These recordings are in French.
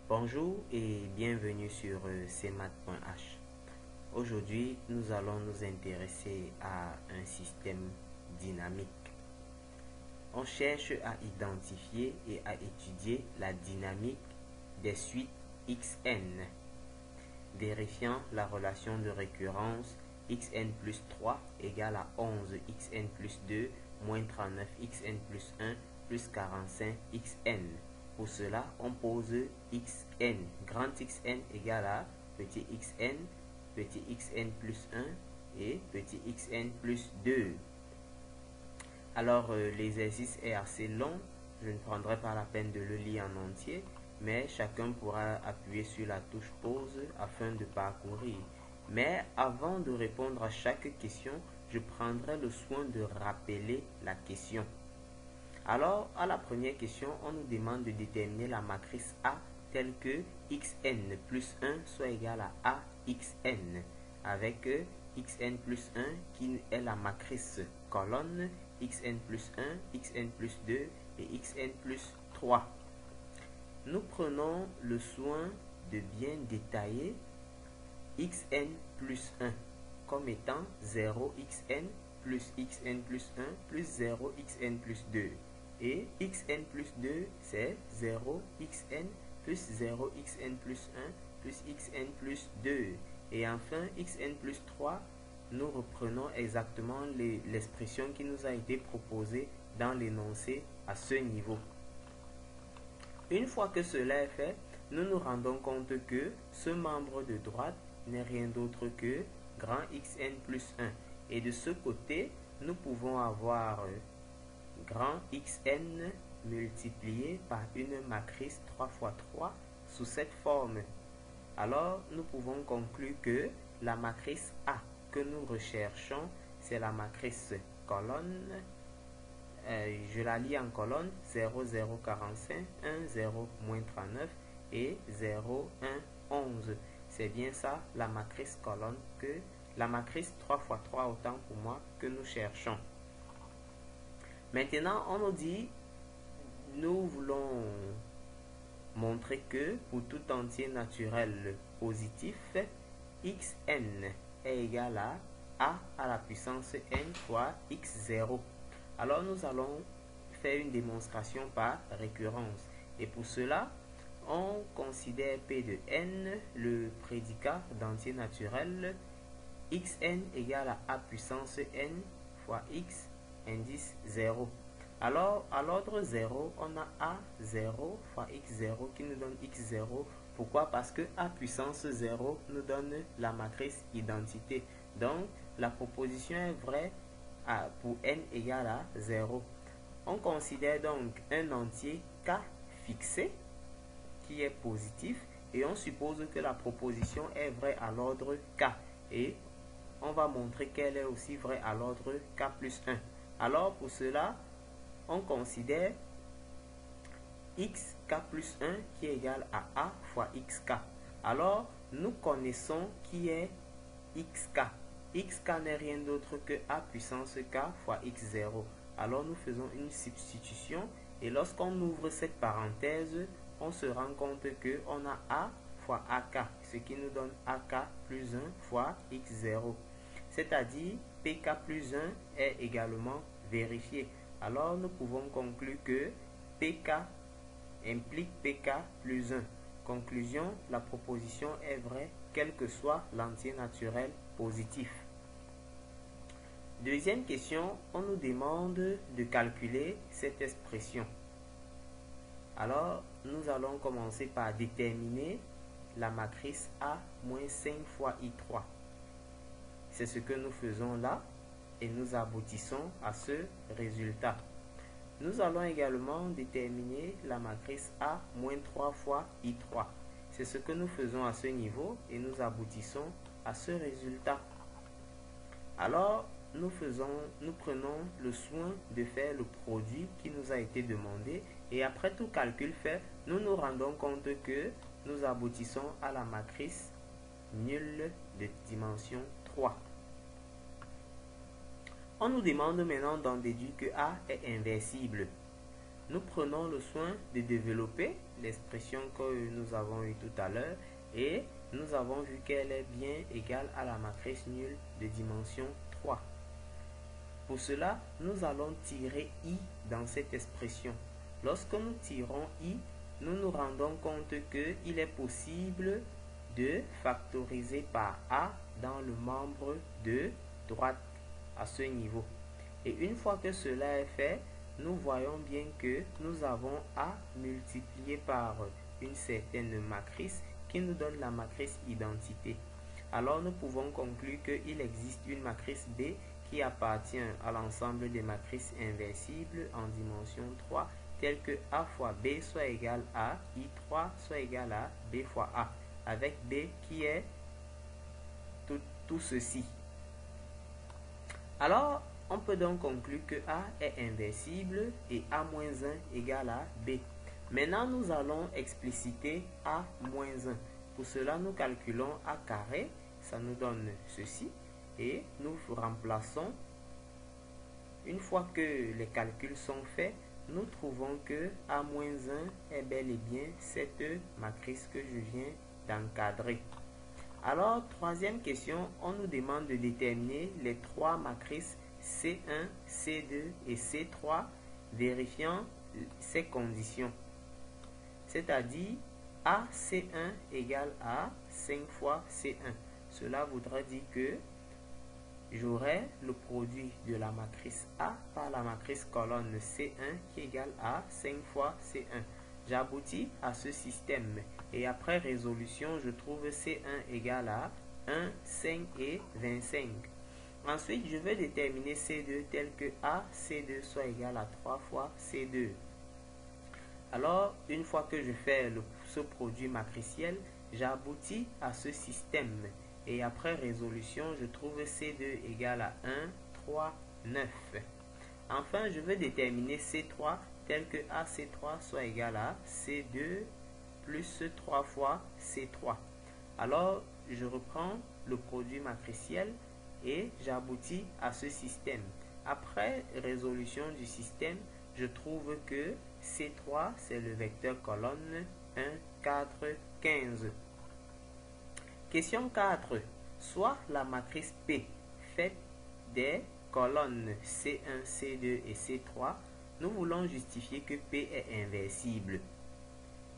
Bonjour et bienvenue sur cmath.h. Aujourd'hui, nous allons nous intéresser à un système dynamique. On cherche à identifier et à étudier la dynamique des suites xn, vérifiant la relation de récurrence xn plus 3 égale à 11 xn plus 2 moins 39 xn plus 1 plus 45 xn. Pour cela, on pose xn, grand xn égale à petit xn plus 1 et petit xn plus 2. Alors, l'exercice est assez long, je ne prendrai pas la peine de le lire en entier, mais chacun pourra appuyer sur la touche pause afin de parcourir. Mais avant de répondre à chaque question, je prendrai le soin de rappeler la question. Alors, à la première question, on nous demande de déterminer la matrice A telle que xn plus 1 soit égal à AXN, avec xn plus 1 qui est la matrice colonne, xn plus 1, xn plus 2 et xn plus 3. Nous prenons le soin de bien détailler xn plus 1 comme étant 0xn plus xn plus 1 plus 0xn plus 2. Et xn plus 2, c'est 0xn plus 0xn plus 1 plus xn plus 2. Et enfin, xn plus 3, nous reprenons exactement l'expression qui nous a été proposée dans l'énoncé à ce niveau. Une fois que cela est fait, nous nous rendons compte que ce membre de droite n'est rien d'autre que grand xn plus 1. Et de ce côté, nous pouvons avoir grand xn multiplié par une matrice 3 fois 3 sous cette forme. Alors, nous pouvons conclure que la matrice A que nous recherchons, c'est la matrice colonne. Je la lis en colonne 0, 0, 45, 1, 0, moins 39 et 0, 1, 11. C'est bien ça la matrice colonne, que la matrice 3 fois 3 autant pour moi que nous cherchons. Maintenant, on nous dit, nous voulons montrer que pour tout entier naturel positif, xn est égal à a la puissance n fois x0. Alors, nous allons faire une démonstration par récurrence. Et pour cela, on considère P de n le prédicat d'entier naturel xn égale à a puissance n fois x indice 0. Alors, à l'ordre 0, on a A0 fois X0 qui nous donne X0. Pourquoi? Parce que A puissance 0 nous donne la matrice identité. Donc, la proposition est vraie pour n égale à 0. On considère donc un entier K fixé qui est positif et on suppose que la proposition est vraie à l'ordre K. Et on va montrer qu'elle est aussi vraie à l'ordre K plus 1. Alors, pour cela, on considère xk plus 1 qui est égal à a fois xk. Alors, nous connaissons qui est xk. Xk n'est rien d'autre que a puissance k fois x0. Alors, nous faisons une substitution et lorsqu'on ouvre cette parenthèse, on se rend compte qu'on a a fois ak, ce qui nous donne ak plus 1 fois x0. C'est-à-dire, pk plus 1 est également vérifié. Alors, nous pouvons conclure que pk implique pk plus 1. Conclusion, la proposition est vraie, quel que soit l'entier naturel positif. Deuxième question, on nous demande de calculer cette expression. Alors, nous allons commencer par déterminer la matrice A moins 5 fois I3. C'est ce que nous faisons là et nous aboutissons à ce résultat. Nous allons également déterminer la matrice A moins 3 fois I3. C'est ce que nous faisons à ce niveau et nous aboutissons à ce résultat. Alors, nous prenons le soin de faire le produit qui nous a été demandé et après tout calcul fait, nous nous rendons compte que nous aboutissons à la matrice nulle de dimension 3. On nous demande maintenant d'en déduire que A est inversible. nous prenons le soin de développer l'expression que nous avons eue tout à l'heure et nous avons vu qu'elle est bien égale à la matrice nulle de dimension 3. Pour cela, nous allons tirer I dans cette expression. Lorsque nous tirons I, nous nous rendons compte qu'il est possible de factoriser par A dans le membre de droite à ce niveau. Et une fois que cela est fait, nous voyons bien que nous avons à multiplier par une certaine matrice qui nous donne la matrice identité. Alors nous pouvons conclure qu'il existe une matrice B qui appartient à l'ensemble des matrices inversibles en dimension 3, telles que A fois B soit égal à I3 soit égal à B fois A, avec B qui est tout ceci. Alors, on peut donc conclure que A est inversible et A-1 égale à B. Maintenant, nous allons expliciter A-1. Pour cela, nous calculons A carré, ça nous donne ceci, et nous remplaçons. Une fois que les calculs sont faits, nous trouvons que A-1 est bel et bien cette matrice que je viens d'encadrer. Alors, troisième question, on nous demande de déterminer les trois matrices C1, C2 et C3, vérifiant ces conditions. C'est-à-dire, AC1 égale à 5 fois C1. Cela voudrait dire que j'aurai le produit de la matrice A par la matrice colonne C1 qui égale à 5 fois C1. J'aboutis à ce système et après résolution, je trouve C1 égale à 1, 5 et 25. Ensuite, je vais déterminer C2 tel que A, C2 soit égal à 3 fois C2. Alors, une fois que je fais ce produit matriciel, j'aboutis à ce système. Et après résolution, je trouve C2 égal à 1, 3, 9. Enfin, je vais déterminer C3 tel que AC3 soit égal à C2 plus 3 fois C3. Alors, je reprends le produit matriciel et j'aboutis à ce système. Après résolution du système, je trouve que C3, c'est le vecteur colonne 1, 4, 15. Question 4. Soit la matrice P faite des colonnes C1, C2 et C3, nous voulons justifier que P est inversible.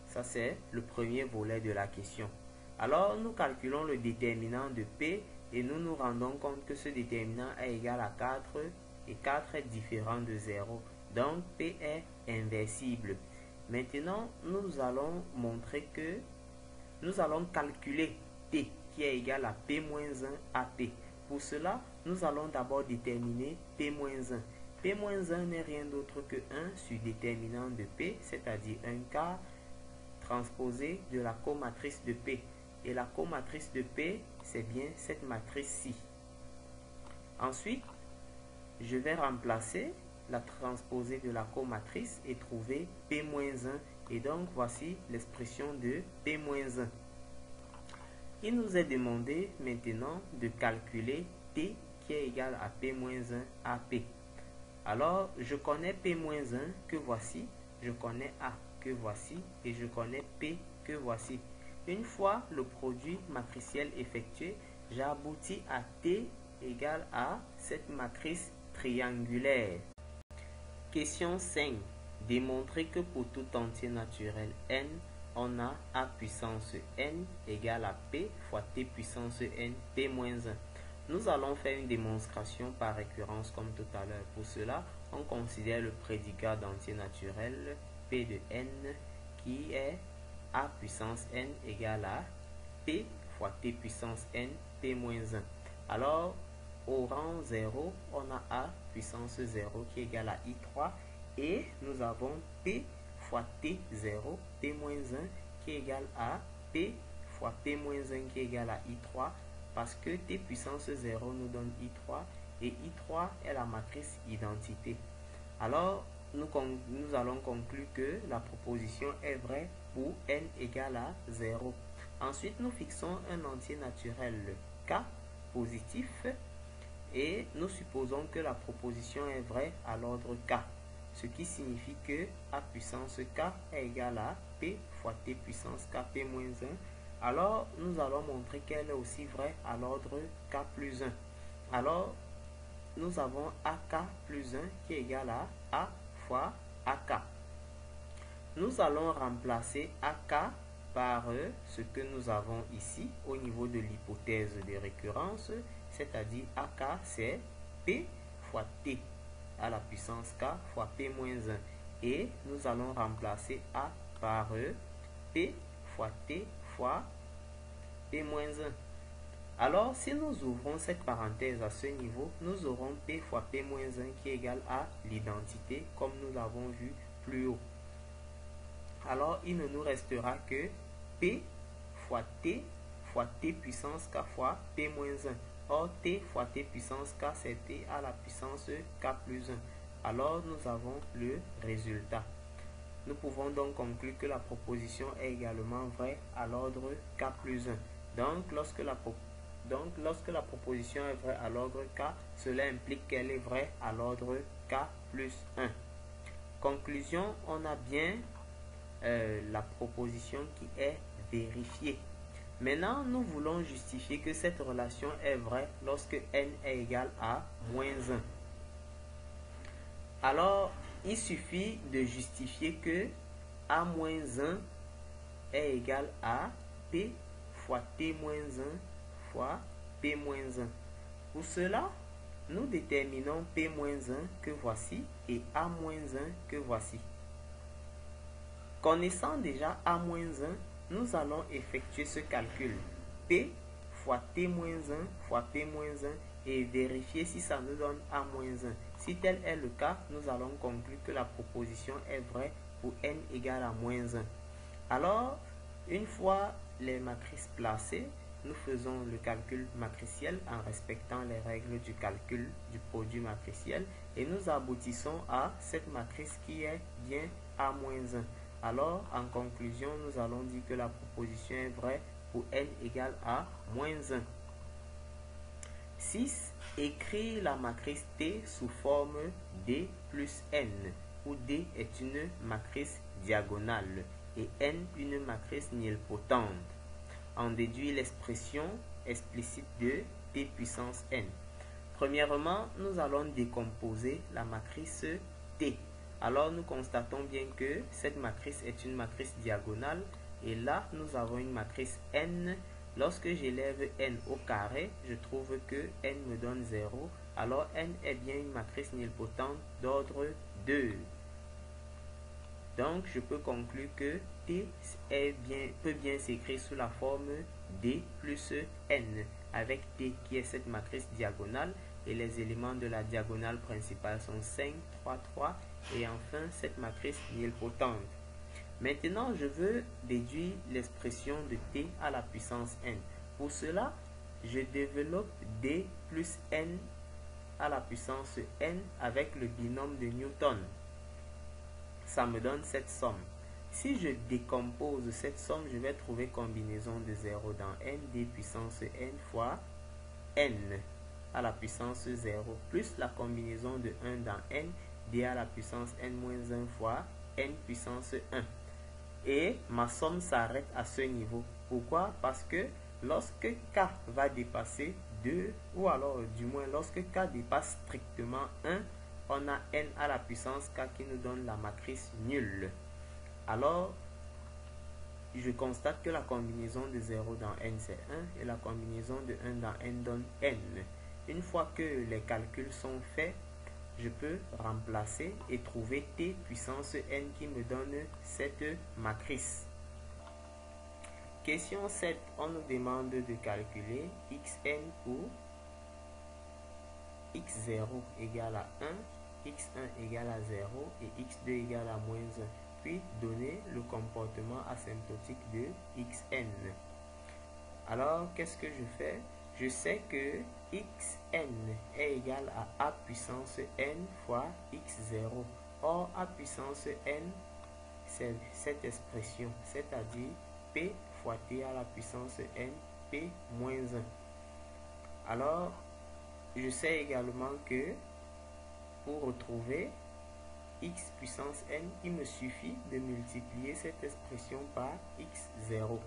Ça, c'est le premier volet de la question. Alors, nous calculons le déterminant de P et nous nous rendons compte que ce déterminant est égal à 4 et 4 est différent de 0. Donc, P est inversible. Maintenant, nous allons montrer que nous allons calculer P qui est égal à P-1 à P. Pour cela, nous allons d'abord déterminer P-1. P-1 n'est rien d'autre que 1 sur déterminant de P, c'est-à-dire un quart transposé de la comatrice de P. Et la comatrice de P, c'est bien cette matrice-ci. Ensuite, je vais remplacer la transposée de la comatrice et trouver P-1. Et donc, voici l'expression de P-1. Il nous est demandé maintenant de calculer P qui est égal à P-1 à P. Alors, je connais P-1 que voici, je connais A que voici et je connais P que voici. Une fois le produit matriciel effectué, j'aboutis à T égale à cette matrice triangulaire. Question 5. Démontrer que pour tout entier naturel n, on a A puissance n égale à P fois T puissance n, P-1. Nous allons faire une démonstration par récurrence comme tout à l'heure. Pour cela, on considère le prédicat d'entier naturel P de n qui est A puissance n égale à P fois T puissance n, P-1. Alors, au rang 0, on a A puissance 0 qui est égal à I3 et nous avons P fois T0, P-1 qui est égal à P fois P-1 qui est égal à I3 parce que T puissance 0 nous donne I3 et I3 est la matrice identité. Alors, nous allons conclure que la proposition est vraie pour n égale à 0. Ensuite, nous fixons un entier naturel K positif et nous supposons que la proposition est vraie à l'ordre K. ce qui signifie que A puissance K est égal à P fois T puissance K P moins 1. Alors, nous allons montrer qu'elle est aussi vraie à l'ordre K plus 1. Alors, nous avons AK plus 1 qui est égal à A fois AK. Nous allons remplacer AK par ce que nous avons ici au niveau de l'hypothèse de récurrence, c'est-à-dire AK c'est P fois T à la puissance K fois P moins 1. Et nous allons remplacer A par P fois T fois P moins 1. Alors, si nous ouvrons cette parenthèse à ce niveau, nous aurons P fois P moins 1 qui est égal à l'identité, comme nous l'avons vu plus haut. Alors, il ne nous restera que P fois T puissance K fois P moins 1. Or, T fois T puissance K, c'est T à la puissance K plus 1. Alors, nous avons le résultat. Nous pouvons donc conclure que la proposition est également vraie à l'ordre K plus 1. Donc, lorsque la proposition est vraie à l'ordre K, cela implique qu'elle est vraie à l'ordre K plus 1. Conclusion, on a bien la proposition qui est vérifiée. Maintenant, nous voulons justifier que cette relation est vraie lorsque n est égal à moins 1. Alors, il suffit de justifier que A moins 1 est égal à P fois T moins 1 fois P moins 1. Pour cela, nous déterminons P moins 1 que voici et A moins 1 que voici. Connaissant déjà A moins 1, nous allons effectuer ce calcul P fois T moins 1 fois P moins 1 et vérifier si ça nous donne A moins 1. Si tel est le cas, nous allons conclure que la proposition est vraie pour n égale à moins 1. Alors, une fois les matrices placées, nous faisons le calcul matriciel en respectant les règles du calcul du produit matriciel et nous aboutissons à cette matrice qui est bien A moins 1. Alors, en conclusion, nous allons dire que la proposition est vraie pour n égale à moins 1. 6. Écrire la matrice T sous forme D plus n, où D est une matrice diagonale et n une matrice nilpotente. En déduit l'expression explicite de T puissance n. Premièrement, nous allons décomposer la matrice T. Alors, nous constatons bien que cette matrice est une matrice diagonale et là, nous avons une matrice n. Lorsque j'élève n au carré, je trouve que n me donne 0. Alors, n est bien une matrice nilpotente d'ordre 2. Donc, je peux conclure que T peut bien s'écrire sous la forme D plus n, avec T qui est cette matrice diagonale et les éléments de la diagonale principale sont 5, 3, 3 et enfin cette matrice nilpotente. Maintenant, je veux déduire l'expression de T à la puissance n. Pour cela, je développe D plus n à la puissance n avec le binôme de Newton. Ça me donne cette somme. Si je décompose cette somme, je vais trouver combinaison de 0 dans n, D puissance n fois n à la puissance 0, plus la combinaison de 1 dans n, D à la puissance n moins 1 fois n puissance 1. Et ma somme s'arrête à ce niveau. Pourquoi? Parce que lorsque K va dépasser 2, ou alors du moins lorsque K dépasse strictement 1, on a n à la puissance K qui nous donne la matrice nulle. Alors, je constate que la combinaison de 0 dans n c'est 1 et la combinaison de 1 dans n donne n. Une fois que les calculs sont faits, je peux remplacer et trouver T puissance n qui me donne cette matrice. Question 7. On nous demande de calculer xn pour x0 égale à 1, x1 égale à 0 et x2 égale à moins 1. Puis donner le comportement asymptotique de xn. Alors, qu'est-ce que je fais? Je sais que xn est égal à a puissance n fois x0. Or, a puissance n, c'est cette expression, c'est-à-dire p fois t à la puissance n, p moins 1. Alors, je sais également que pour retrouver x puissance n, il me suffit de multiplier cette expression par x0.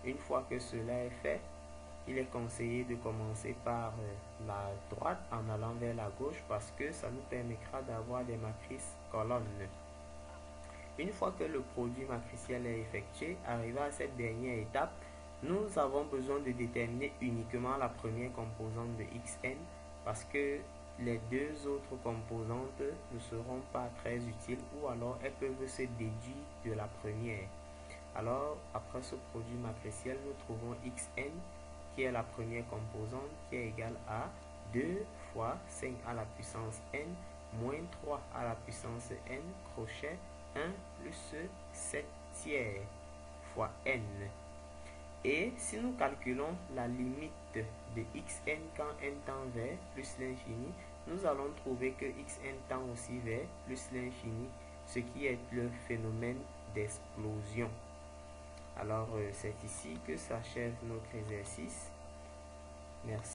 Une fois que cela est fait, il est conseillé de commencer par la droite en allant vers la gauche parce que ça nous permettra d'avoir des matrices colonnes. Une fois que le produit matriciel est effectué, arrivé à cette dernière étape, nous avons besoin de déterminer uniquement la première composante de xn parce que les deux autres composantes ne seront pas très utiles ou alors elles peuvent se déduire de la première. Alors, après ce produit matriciel, nous trouvons xn qui est la première composante qui est égale à 2 fois 5 à la puissance n moins 3 à la puissance n crochet 1 plus 7 tiers fois n. Et si nous calculons la limite de xn quand n tend vers plus l'infini, nous allons trouver que xn tend aussi vers plus l'infini, ce qui est le phénomène d'explosion. Alors, c'est ici que s'achève notre exercice. Merci.